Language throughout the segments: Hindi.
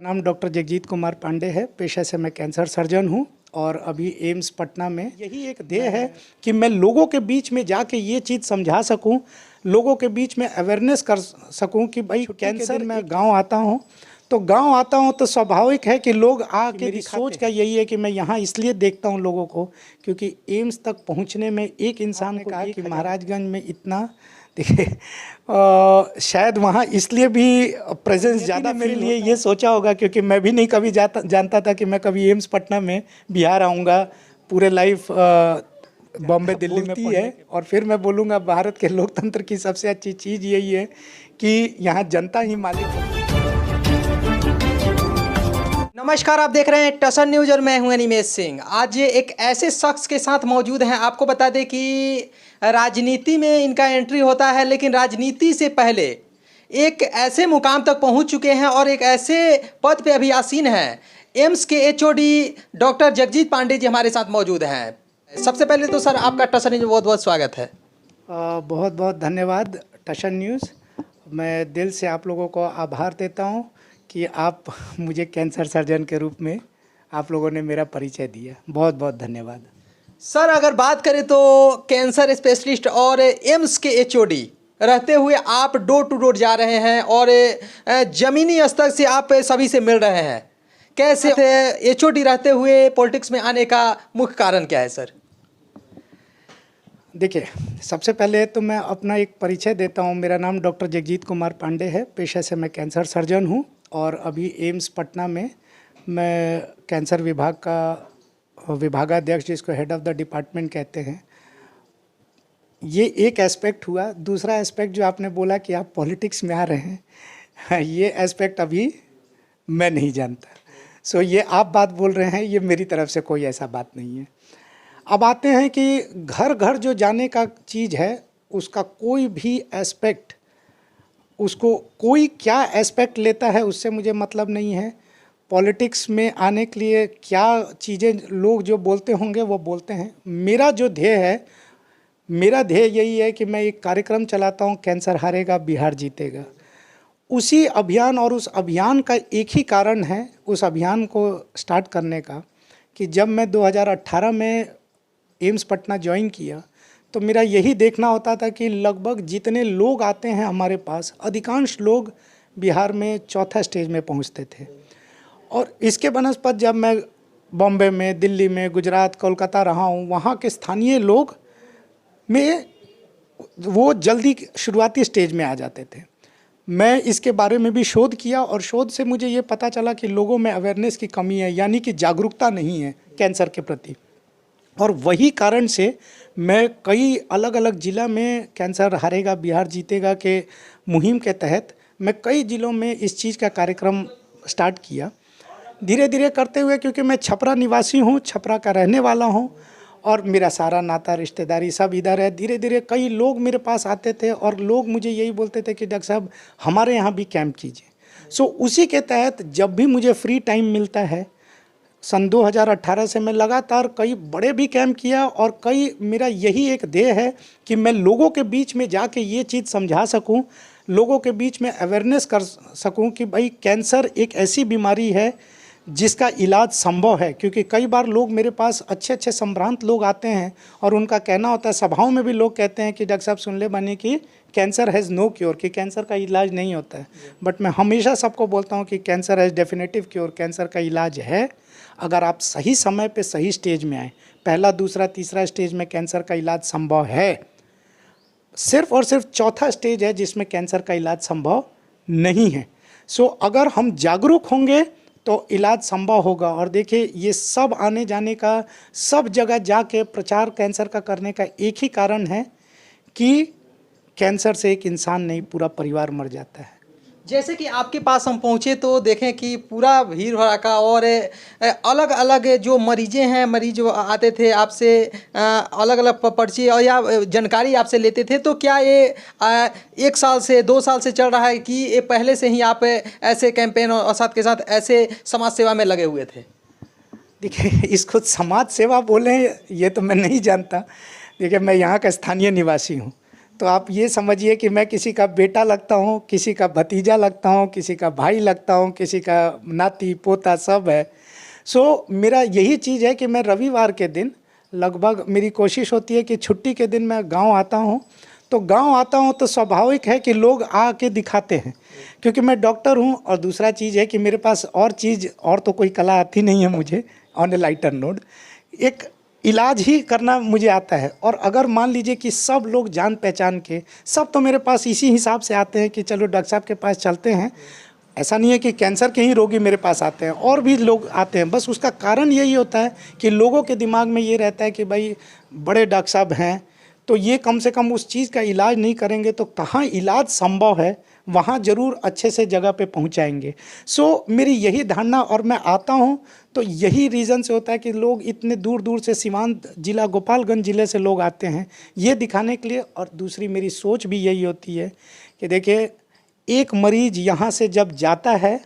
नाम डॉक्टर जगजीत कुमार पांडे है। पेशे से मैं कैंसर सर्जन हूँ और अभी एम्स पटना में यही एक ध्येय है कि मैं लोगों के बीच में जाके ये चीज़ समझा सकूं, लोगों के बीच में अवेयरनेस कर सकूं कि भाई कैंसर। मैं गांव आता हूं तो स्वाभाविक है कि लोग आके मेरी सोच का यही है कि मैं यहाँ इसलिए देखता हूँ लोगों को क्योंकि एम्स तक पहुँचने में एक इंसान को कहा कि महाराजगंज में इतना देखिए शायद वहाँ इसलिए भी प्रेजेंस ज़्यादा मेरे लिए ये सोचा होगा क्योंकि मैं भी नहीं कभी जानता था कि मैं कभी एम्स पटना में बिहार आऊँगा। पूरे लाइफ बॉम्बे दिल्ली में है और फिर मैं बोलूँगा भारत के लोकतंत्र की सबसे अच्छी चीज़ यही है कि यहाँ जनता ही मालिक है। नमस्कार, आप देख रहे हैं टसन न्यूज और मैं हूं अनिमेश सिंह। आज ये एक ऐसे शख्स के साथ मौजूद हैं। आपको बता दें कि राजनीति में इनका एंट्री होता है, लेकिन राजनीति से पहले एक ऐसे मुकाम तक पहुंच चुके हैं और एक ऐसे पद पे अभी आसीन हैं। एम्स के एचओडी डॉक्टर जगजीत पांडे जी हमारे साथ मौजूद हैं। सबसे पहले तो सर आपका टसन न्यूज में बहुत बहुत स्वागत है। बहुत बहुत धन्यवाद टसन न्यूज़। मैं दिल से आप लोगों को आभार देता हूँ कि आप मुझे कैंसर सर्जन के रूप में आप लोगों ने मेरा परिचय दिया। बहुत बहुत धन्यवाद सर। अगर बात करें तो कैंसर स्पेशलिस्ट और एम्स के एचओडी रहते हुए आप डोर टू डोर जा रहे हैं और ज़मीनी स्तर से आप सभी से मिल रहे हैं। कैसे एचओडी रहते हुए पॉलिटिक्स में आने का मुख्य कारण क्या है सर? देखिए, सबसे पहले तो मैं अपना एक परिचय देता हूँ। मेरा नाम डॉक्टर जगजीत कुमार पांडे है। पेशे से मैं कैंसर सर्जन हूँ और अभी एम्स पटना में मैं कैंसर विभाग का विभागाध्यक्ष, जिसको हेड ऑफ़ द डिपार्टमेंट कहते हैं। ये एक एस्पेक्ट हुआ। दूसरा एस्पेक्ट जो आपने बोला कि आप पॉलिटिक्स में आ रहे हैं, ये एस्पेक्ट अभी मैं नहीं जानता। ये आप बात बोल रहे हैं, ये मेरी तरफ से कोई ऐसा बात नहीं है। अब आते हैं कि घर घर जो जाने का चीज़ है, उसका कोई भी एस्पेक्ट, उसको कोई क्या एस्पेक्ट लेता है उससे मुझे मतलब नहीं है। पॉलिटिक्स में आने के लिए क्या चीज़ें लोग जो बोलते होंगे वो बोलते हैं। मेरा जो ध्येय है, मेरा ध्येय यही है कि मैं एक कार्यक्रम चलाता हूँ, कैंसर हारेगा बिहार जीतेगा। उसी अभियान और उस अभियान का एक ही कारण है, उस अभियान को स्टार्ट करने का, कि जब मैं 2018 में एम्स पटना ज्वाइन किया तो मेरा यही देखना होता था कि लगभग जितने लोग आते हैं हमारे पास, अधिकांश लोग बिहार में चौथा स्टेज में पहुंचते थे। और इसके बनस्पत जब मैं बॉम्बे में, दिल्ली में, गुजरात, कोलकाता रहा हूं, वहां के स्थानीय लोग में वो जल्दी शुरुआती स्टेज में आ जाते थे। मैं इसके बारे में भी शोध किया और शोध से मुझे ये पता चला कि लोगों में अवेयरनेस की कमी है, यानी कि जागरूकता नहीं है कैंसर के प्रति। और वही कारण से मैं कई अलग अलग ज़िला में कैंसर हारेगा बिहार जीतेगा के मुहिम के तहत मैं कई ज़िलों में इस चीज़ का कार्यक्रम स्टार्ट किया। धीरे धीरे करते हुए, क्योंकि मैं छपरा निवासी हूँ, छपरा का रहने वाला हूँ और मेरा सारा नाता रिश्तेदारी सब इधर है, धीरे धीरे कई लोग मेरे पास आते थे और लोग मुझे यही बोलते थे कि डॉक्टर साहब हमारे यहाँ भी कैंप कीजिए। उसी के तहत जब भी मुझे फ्री टाइम मिलता है, सन 2018 से मैं लगातार कई बड़े भी कैंप किया और मेरा यही एक ध्येय है कि मैं लोगों के बीच में जाके ये चीज़ समझा सकूं, लोगों के बीच में अवेयरनेस कर सकूं कि भाई कैंसर एक ऐसी बीमारी है जिसका इलाज संभव है। क्योंकि कई बार लोग मेरे पास अच्छे अच्छे संभ्रांत लोग आते हैं और उनका कहना होता है, सभाओं में भी लोग कहते हैं कि डॉक्टर साहब सुन ले बने कि कैंसर हैज़ नो क्योर, कि कैंसर का इलाज नहीं होता है। बट मैं हमेशा सबको बोलता हूँ कि cancer has definitive cure, cancer का इलाज है। अगर आप सही समय पे सही स्टेज में आए, पहला, दूसरा, तीसरा स्टेज में कैंसर का इलाज संभव है। सिर्फ और सिर्फ चौथा स्टेज है जिसमें कैंसर का इलाज संभव नहीं है। अगर हम जागरूक होंगे तो इलाज संभव होगा। और देखिए, ये सब आने जाने का, सब जगह जाके प्रचार कैंसर का करने का एक ही कारण है कि कैंसर से एक इंसान नहीं, पूरा परिवार मर जाता है। जैसे कि आपके पास हम पहुंचे तो देखें कि पूरा भीड़ भड़ाका और अलग अलग जो मरीजें हैं, मरीज आते थे आपसे, अलग अलग पर्ची और या जानकारी आपसे लेते थे। तो क्या ये 1 साल से 2 साल से चल रहा है कि ये पहले से ही आप ऐसे कैंपेन और साथ के साथ ऐसे समाज सेवा में लगे हुए थे? देखिए, इसको समाज सेवा बोलें ये तो मैं नहीं जानता। देखिए, मैं यहाँ का स्थानीय निवासी हूँ, तो आप ये समझिए कि मैं किसी का बेटा लगता हूँ, किसी का भतीजा लगता हूँ, किसी का भाई लगता हूँ, किसी का नाती पोता सब है। सो मेरा यही चीज़ है कि मैं रविवार के दिन लगभग मेरी कोशिश होती है कि छुट्टी के दिन मैं गांव आता हूं। तो गांव आता हूं तो स्वाभाविक है कि लोग आके दिखाते हैं, क्योंकि मैं डॉक्टर हूं। और दूसरा चीज़ है कि मेरे पास और तो कोई कला आती नहीं है मुझे। ऑन ए लाइटर नोट, एक इलाज ही करना मुझे आता है। और अगर मान लीजिए कि सब लोग जान पहचान के सब तो मेरे पास इसी हिसाब से आते हैं कि चलो डॉक्टर साहब के पास चलते हैं। ऐसा नहीं है कि कैंसर के ही रोगी मेरे पास आते हैं, और भी लोग आते हैं। बस उसका कारण यही होता है कि लोगों के दिमाग में ये रहता है कि भाई बड़े डॉक्टर साहब हैं तो ये कम से कम उस चीज़ का इलाज नहीं करेंगे तो कहाँ इलाज संभव है वहाँ ज़रूर अच्छे से जगह पे पहुँचाएंगे। सो मेरी यही धारणा, और मैं आता हूँ तो यही रीज़न से होता है कि लोग इतने दूर दूर से सीमांत जिला गोपालगंज ज़िले से लोग आते हैं ये दिखाने के लिए। और दूसरी मेरी सोच भी यही होती है कि देखिए, एक मरीज यहाँ से जब जाता है,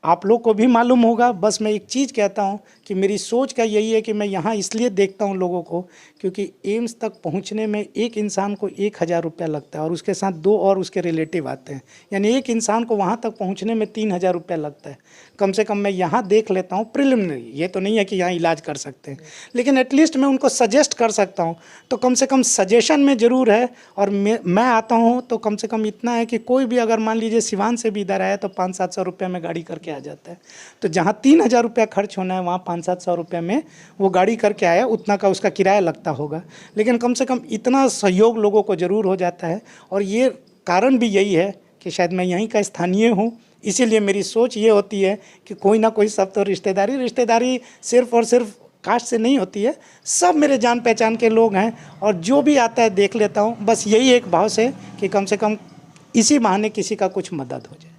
आप लोग को भी मालूम होगा, बस मैं एक चीज़ कहता हूँ कि मेरी सोच का यही है कि मैं यहाँ इसलिए देखता हूँ लोगों को क्योंकि एम्स तक पहुँचने में एक इंसान को 1,000 रुपया लगता है और उसके साथ 2 और उसके रिलेटिव आते हैं, यानी एक इंसान को वहाँ तक पहुँचने में 3,000 रुपया लगता है। कम से कम मैं यहाँ देख लेता हूँ प्रिलिमिनरी, ये तो नहीं है कि यहाँ इलाज कर सकते हैं, लेकिन एटलीस्ट मैं उनको सजेस्ट कर सकता हूँ। तो कम से कम सजेशन में ज़रूर है। और मैं आता हूँ तो कम से कम इतना है कि कोई भी अगर मान लीजिए सिवान से भी इधर आया तो 500-700 रुपये में गाड़ी करके आ जाता है। तो जहाँ 3,000 रुपया खर्च होना है वहाँ 500-700 रुपये में वो गाड़ी करके आया, उतना का उसका किराया लगता होगा। लेकिन कम से कम इतना सहयोग लोगों को ज़रूर हो जाता है। और ये कारण भी यही है कि शायद मैं यहीं का स्थानीय हूँ, इसीलिए मेरी सोच ये होती है कि कोई ना कोई सब तो रिश्तेदारी सिर्फ और सिर्फ कास्ट से नहीं होती है, सब मेरे जान पहचान के लोग हैं और जो भी आता है देख लेता हूँ। बस यही एक भाव से कि कम से कम इसी बहाने किसी का कुछ मदद हो जाए।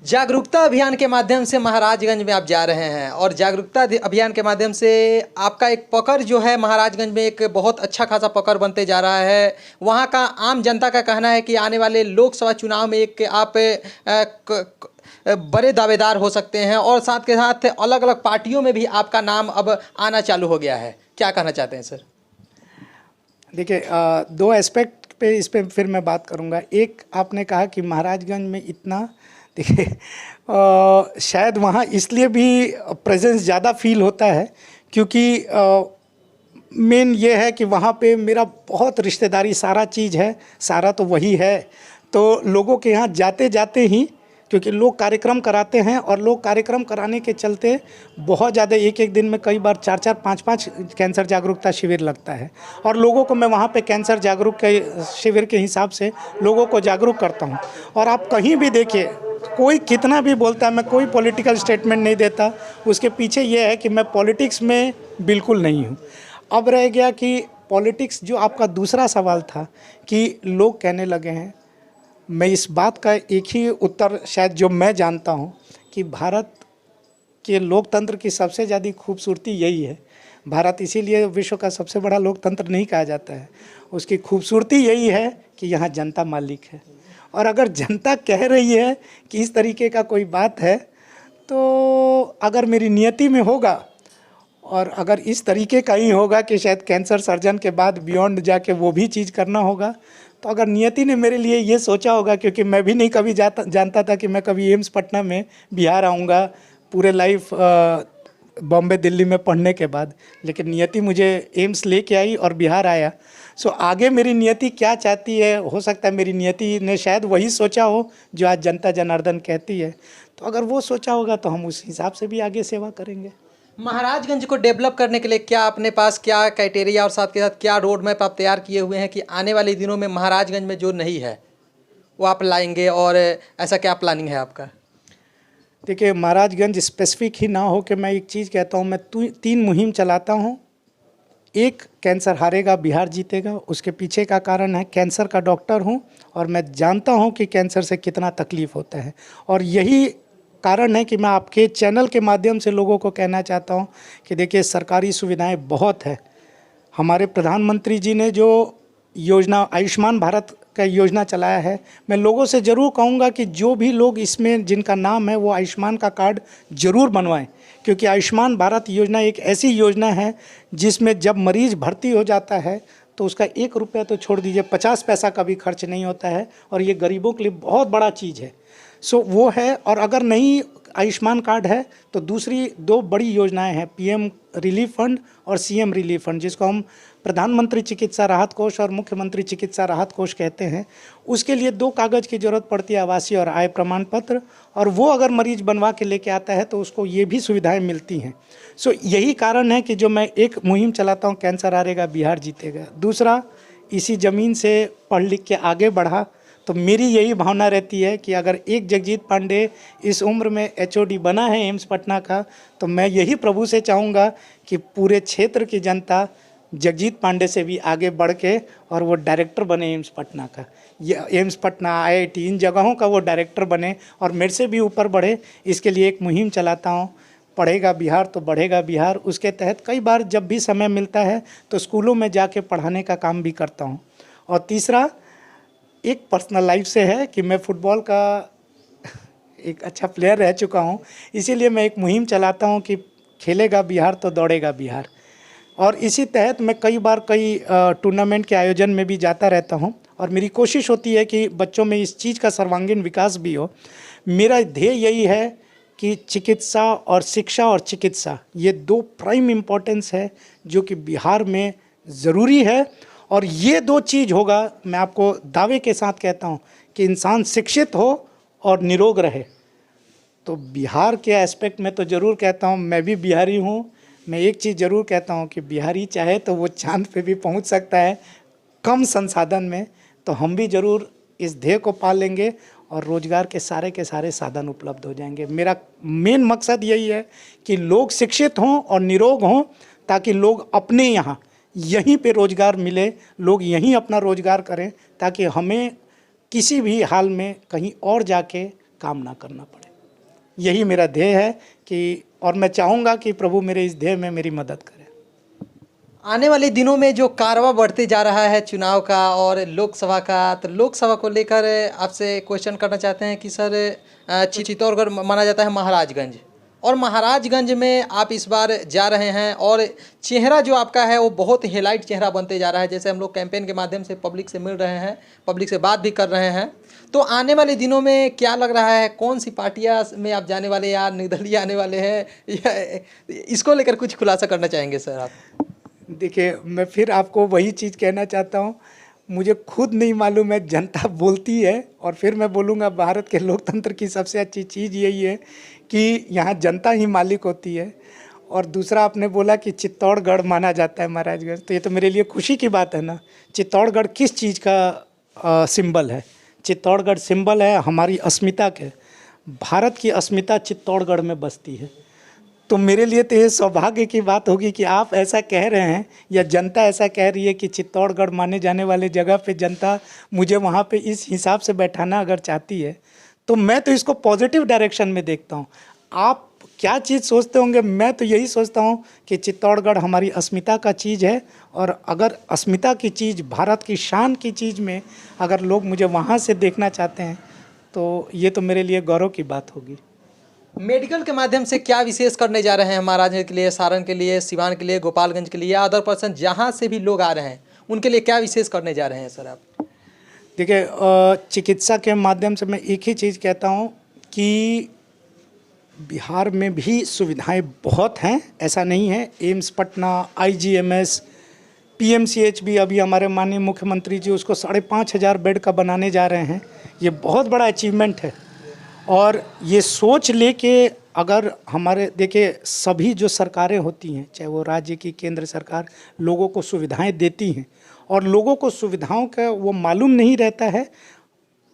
जागरूकता अभियान के माध्यम से महाराजगंज में आप जा रहे हैं और जागरूकता अभियान के माध्यम से आपका एक पकड़ जो है महाराजगंज में एक बहुत अच्छा खासा पकड़ बनते जा रहा है। वहाँ का आम जनता का कहना है कि आने वाले लोकसभा चुनाव में एक आप बड़े दावेदार हो सकते हैं और साथ के साथ अलग अलग पार्टियों में भी आपका नाम अब आना चालू हो गया है। क्या कहना चाहते हैं सर? देखिए, 2 एस्पेक्ट पे इस पर फिर मैं बात करूँगा। एक, आपने कहा कि महाराजगंज में इतना, देखिए शायद वहाँ इसलिए भी प्रेजेंस ज़्यादा फील होता है क्योंकि मेन ये है कि वहाँ पे मेरा बहुत रिश्तेदारी सारा चीज़ है, सारा तो वही है। तो लोगों के यहाँ जाते जाते ही, क्योंकि लोग कार्यक्रम कराते हैं और लोग कार्यक्रम कराने के चलते बहुत ज़्यादा एक दिन में कई बार 4-4, 5-5 कैंसर जागरूकता शिविर लगता है और लोगों को मैं वहाँ पे कैंसर जागरूक के शिविर के हिसाब से लोगों को जागरूक करता हूँ। और आप कहीं भी देखिए, कोई कितना भी बोलता है, मैं कोई पॉलिटिकल स्टेटमेंट नहीं देता, उसके पीछे ये है कि मैं पॉलिटिक्स में बिल्कुल नहीं हूँ। अब रह गया कि पॉलिटिक्स, जो आपका दूसरा सवाल था कि लोग कहने लगे हैं, मैं इस बात का एक ही उत्तर शायद जो मैं जानता हूँ कि भारत के लोकतंत्र की सबसे ज़्यादा खूबसूरती यही है। भारत इसीलिए विश्व का सबसे बड़ा लोकतंत्र नहीं कहा जाता है, उसकी खूबसूरती यही है कि यहाँ जनता मालिक है। और अगर जनता कह रही है कि इस तरीके का कोई बात है, तो अगर मेरी नियति में होगा और अगर इस तरीके का ही होगा कि शायद कैंसर सर्जन के बाद बियॉन्ड जाके वो भी चीज़ करना होगा, तो अगर नियति ने मेरे लिए ये सोचा होगा, क्योंकि मैं भी नहीं कभी जानता था कि मैं कभी एम्स पटना में बिहार आऊँगा पूरे लाइफ बॉम्बे दिल्ली में पढ़ने के बाद, लेकिन नियति मुझे एम्स लेके आई और बिहार आया। सो आगे मेरी नियति क्या चाहती है, हो सकता है मेरी नियति ने शायद वही सोचा हो जो आज जनता जनार्दन कहती है। तो अगर वो सोचा होगा तो हम उस हिसाब से भी आगे सेवा करेंगे। महाराजगंज को डेवलप करने के लिए क्या अपने पास क्या क्राइटेरिया और साथ के साथ क्या रोड मैप आप तैयार किए हुए हैं कि आने वाले दिनों में महाराजगंज में जो नहीं है वो आप लाएंगे, और ऐसा क्या प्लानिंग है आपका? देखिए, महाराजगंज स्पेसिफिक ही ना हो कि मैं एक चीज़ कहता हूँ, मैं 3 मुहिम चलाता हूँ। एक, कैंसर हारेगा बिहार जीतेगा। उसके पीछे का कारण है कैंसर का डॉक्टर हूँ और मैं जानता हूँ कि कैंसर से कितना तकलीफ़ होता है, और यही कारण है कि मैं आपके चैनल के माध्यम से लोगों को कहना चाहता हूँ कि देखिए, सरकारी सुविधाएं बहुत है। हमारे प्रधानमंत्री जी ने जो योजना आयुष्मान भारत का योजना चलाया है, मैं लोगों से ज़रूर कहूँगा कि जो भी लोग इसमें जिनका नाम है वो आयुष्मान का कार्ड ज़रूर बनवाएं, क्योंकि आयुष्मान भारत योजना एक ऐसी योजना है जिसमें जब मरीज़ भर्ती हो जाता है तो तो उसका 1 रुपया तो छोड़ दीजिए, 50 पैसा का भी खर्च नहीं होता है, और ये गरीबों के लिए बहुत बड़ा चीज़ है। सो वो है। और अगर नहीं आयुष्मान कार्ड है तो दूसरी 2 बड़ी योजनाएं हैं, पीएम रिलीफ फंड और सीएम रिलीफ फंड, जिसको हम प्रधानमंत्री चिकित्सा राहत कोष और मुख्यमंत्री चिकित्सा राहत कोष कहते हैं। उसके लिए 2 कागज़ की ज़रूरत पड़ती है, आवासीय और आय प्रमाण पत्र, और वो अगर मरीज बनवा के लेके आता है तो उसको ये भी सुविधाएं मिलती हैं। सो यही कारण है कि जो मैं एक मुहिम चलाता हूँ, कैंसर हारेगा बिहार जीतेगा। दूसरा, इसी ज़मीन से पढ़ लिख के आगे बढ़ा, तो मेरी यही भावना रहती है कि अगर एक जगजीत पांडे इस उम्र में एचओडी बना है एम्स पटना का, तो मैं यही प्रभु से चाहूँगा कि पूरे क्षेत्र की जनता जगजीत पांडे से भी आगे बढ़ के और वो डायरेक्टर बने एम्स पटना का, ये एम्स पटना, आईआईटी, इन जगहों का वो डायरेक्टर बने और मेरे से भी ऊपर बढ़े। इसके लिए एक मुहिम चलाता हूँ, पढ़ेगा बिहार तो बढ़ेगा बिहार। उसके तहत कई बार जब भी समय मिलता है तो स्कूलों में जाके पढ़ाने का काम भी करता हूँ। और तीसरा, एक पर्सनल लाइफ से है कि मैं फुटबॉल का एक अच्छा प्लेयर रह चुका हूँ, इसीलिए मैं एक मुहिम चलाता हूँ कि खेलेगा बिहार तो दौड़ेगा बिहार। और इसी तहत मैं कई बार कई टूर्नामेंट के आयोजन में भी जाता रहता हूँ, और मेरी कोशिश होती है कि बच्चों में इस चीज़ का सर्वांगीण विकास भी हो। मेरा ध्येय यही है कि चिकित्सा और शिक्षा और चिकित्सा, ये 2 प्राइम इम्पोर्टेंस है जो कि बिहार में ज़रूरी है। और ये 2 चीज़ होगा, मैं आपको दावे के साथ कहता हूँ कि इंसान शिक्षित हो और निरोग रहे, तो बिहार के एस्पेक्ट में तो ज़रूर कहता हूँ, मैं भी बिहारी हूँ। मैं एक चीज़ ज़रूर कहता हूँ कि बिहारी चाहे तो वो चांद पे भी पहुँच सकता है कम संसाधन में, तो हम भी ज़रूर इस ध्येय को पा लेंगे और रोज़गार के सारे साधन उपलब्ध हो जाएंगे। मेरा मेन मकसद यही है कि लोग शिक्षित हों और निरोग हों, ताकि लोग अपने यहाँ यहीं पे रोज़गार मिले, लोग यहीं अपना रोज़गार करें, ताकि हमें किसी भी हाल में कहीं और जाके काम ना करना पड़े। यही मेरा ध्येय है कि, और मैं चाहूँगा कि प्रभु मेरे इस ध्येय में मेरी मदद करें। आने वाले दिनों में जो कारवां बढ़ते जा रहा है चुनाव का और लोकसभा का, तो लोकसभा को लेकर आपसे क्वेश्चन करना चाहते हैं कि सर, चित्तौड़गढ़ माना जाता है महाराजगंज, और महाराजगंज में आप इस बार जा रहे हैं और चेहरा जो आपका है वो बहुत हाईलाइट चेहरा बनते जा रहा है। जैसे हम लोग कैंपेन के माध्यम से पब्लिक से मिल रहे हैं, पब्लिक से बात भी कर रहे हैं, तो आने वाले दिनों में क्या लग रहा है, कौन सी पार्टियां में आप जाने वाले, या निर्दलीय आने वाले हैं, या इसको लेकर कुछ खुलासा करना चाहेंगे सर आप? देखिए, मैं फिर आपको वही चीज़ कहना चाहता हूँ, मुझे खुद नहीं मालूम है, जनता बोलती है, और फिर मैं बोलूँगा भारत के लोकतंत्र की सबसे अच्छी चीज़ यही है कि यहाँ जनता ही मालिक होती है। और दूसरा, आपने बोला कि चित्तौड़गढ़ माना जाता है महाराजगंज, तो ये तो मेरे लिए खुशी की बात है ना। चित्तौड़गढ़ किस चीज़ का सिंबल है? चित्तौड़गढ़ सिंबल है हमारी अस्मिता के, भारत की अस्मिता चित्तौड़गढ़ में बसती है। तो मेरे लिए तो ये सौभाग्य की बात होगी कि आप ऐसा कह रहे हैं, या जनता ऐसा कह रही है कि चित्तौड़गढ़ माने जाने वाले जगह पे जनता मुझे वहाँ पे इस हिसाब से बैठाना अगर चाहती है, तो मैं तो इसको पॉजिटिव डायरेक्शन में देखता हूँ। आप क्या चीज़ सोचते होंगे, मैं तो यही सोचता हूँ कि चित्तौड़गढ़ हमारी अस्मिता का चीज़ है, और अगर अस्मिता की चीज़, भारत की शान की चीज़ में अगर लोग मुझे वहाँ से देखना चाहते हैं, तो ये तो मेरे लिए गौरव की बात होगी। मेडिकल के माध्यम से क्या विशेष करने जा रहे हैं महाराजगंज के लिए, सारण के लिए, सिवान के लिए, गोपालगंज के लिए, या अदर पर्सन जहाँ से भी लोग आ रहे हैं उनके लिए क्या विशेष करने जा रहे हैं सर आप? देखिए, चिकित्सा के माध्यम से मैं एक ही चीज़ कहता हूँ कि बिहार में भी सुविधाएं बहुत हैं, ऐसा नहीं है। एम्स पटना, आईजीएमएस, पीएमसीएच भी अभी हमारे माननीय मुख्यमंत्री जी उसको 5,500 बेड का बनाने जा रहे हैं। ये बहुत बड़ा अचीवमेंट है। और ये सोच लेके अगर हमारे, देखिए, सभी जो सरकारें होती हैं, चाहे वो राज्य की, केंद्र सरकार, लोगों को सुविधाएं देती हैं, और लोगों को सुविधाओं का वो मालूम नहीं रहता है।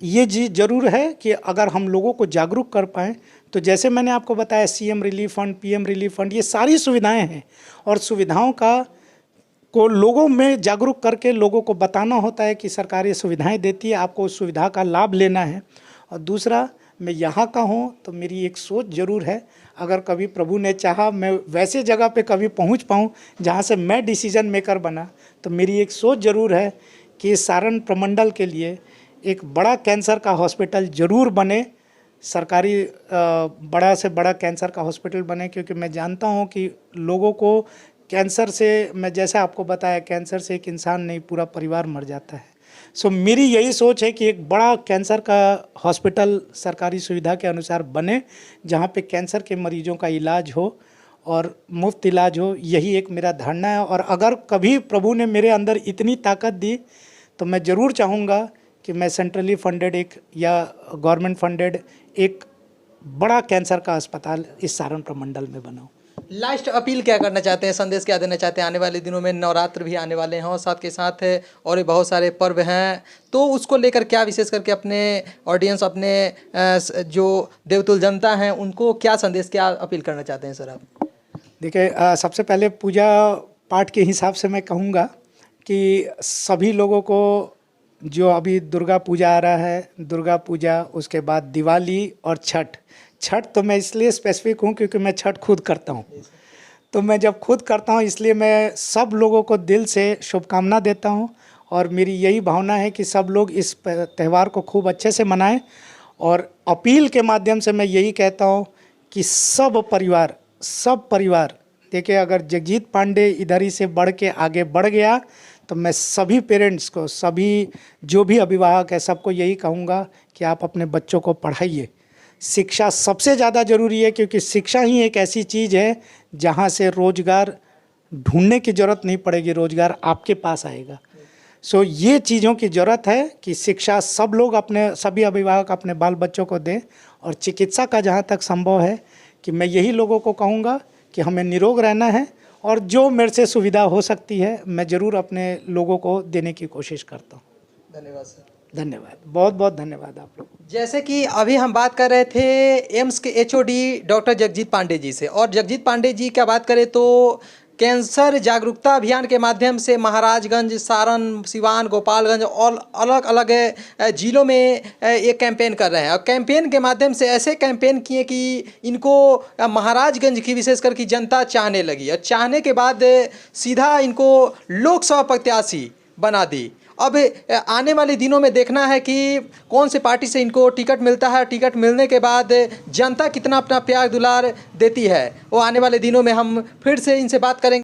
ये जी ज़रूर है कि अगर हम लोगों को जागरूक कर पाएँ, तो जैसे मैंने आपको बताया, CM relief fund, PM relief fund, ये सारी सुविधाएं हैं, और सुविधाओं को लोगों में जागरूक करके लोगों को बताना होता है कि सरकार ये सुविधाएं देती है, आपको उस सुविधा का लाभ लेना है। और दूसरा, मैं यहाँ का हूँ तो मेरी एक सोच ज़रूर है, अगर कभी प्रभु ने चाहा मैं वैसे जगह पे कभी पहुँच पाऊँ जहाँ से मैं डिसीजन मेकर बना, तो मेरी एक सोच ज़रूर है कि सारण प्रमंडल के लिए एक बड़ा कैंसर का हॉस्पिटल ज़रूर बने, सरकारी बड़ा से बड़ा कैंसर का हॉस्पिटल बने, क्योंकि मैं जानता हूँ कि लोगों को कैंसर से मैं जैसा आपको बताया, कैंसर से एक इंसान नहीं पूरा परिवार मर जाता है। सो मेरी यही सोच है कि एक बड़ा कैंसर का हॉस्पिटल सरकारी सुविधा के अनुसार बने, जहाँ पे कैंसर के मरीजों का इलाज हो और मुफ्त इलाज हो। यही एक मेरा धारणा है। और अगर कभी प्रभु ने मेरे अंदर इतनी ताकत दी तो मैं ज़रूर चाहूँगा कि मैं सेंट्रली फंडेड एक या गवर्नमेंट फंडेड एक बड़ा कैंसर का अस्पताल इस सहारनपुर मंडल में बनाऊँ। लास्ट अपील क्या करना चाहते हैं, संदेश क्या देना चाहते हैं? आने वाले दिनों में नवरात्र भी आने वाले हैं और साथ के साथ और भी बहुत सारे पर्व हैं, तो उसको लेकर क्या विशेष करके अपने ऑडियंस, अपने जो देवतुल जनता हैं, उनको क्या संदेश, क्या अपील करना चाहते हैं सर आप? देखिए, सबसे पहले पूजा पाठ के हिसाब से मैं कहूँगा कि सभी लोगों को, जो अभी दुर्गा पूजा आ रहा है, दुर्गा पूजा, उसके बाद दिवाली और छठ तो मैं इसलिए स्पेसिफिक हूँ क्योंकि मैं छठ खुद करता हूँ। तो मैं जब खुद करता हूँ इसलिए मैं सब लोगों को दिल से शुभकामना देता हूँ और मेरी यही भावना है कि सब लोग इस त्यौहार को खूब अच्छे से मनाएं। और अपील के माध्यम से मैं यही कहता हूँ कि सब परिवार देखिए, अगर जगजीत पांडे इधर ही से बढ़ के आगे बढ़ गया तो मैं सभी पेरेंट्स को, सभी जो भी अभिभावक है, सबको यही कहूँगा कि आप अपने बच्चों को पढ़ाइए। शिक्षा सबसे ज़्यादा ज़रूरी है, क्योंकि शिक्षा ही एक ऐसी चीज़ है जहाँ से रोज़गार ढूंढने की ज़रूरत नहीं पड़ेगी, रोज़गार आपके पास आएगा। सो ये चीज़ों की ज़रूरत है कि शिक्षा सब लोग, अपने सभी अभिभावक अपने बाल बच्चों को दें। और चिकित्सा का जहाँ तक संभव है कि मैं यही लोगों को कहूँगा कि हमें निरोग रहना है और जो मेरे से सुविधा हो सकती है मैं ज़रूर अपने लोगों को देने की कोशिश करता हूँ। धन्यवाद सर। धन्यवाद, बहुत बहुत धन्यवाद आप लोग। जैसे कि अभी हम बात कर रहे थे एम्स के एचओडी डॉक्टर जगजीत पांडे जी से, और जगजीत पांडे जी का बात करें तो कैंसर जागरूकता अभियान के माध्यम से महाराजगंज, सारण, सिवान, गोपालगंज और अलग अलग जिलों में ये कैंपेन कर रहे हैं। और कैंपेन के माध्यम से ऐसे कैंपेन किए कि इनको महाराजगंज की विशेषकर की जनता चाहने लगी, और चाहने के बाद सीधा इनको लोकसभा प्रत्याशी बना दी। अब आने वाले दिनों में देखना है कि कौन से पार्टी से इनको टिकट मिलता है, टिकट मिलने के बाद जनता कितना अपना प्यार दुलार देती है, वो आने वाले दिनों में हम फिर से इनसे बात करेंगे।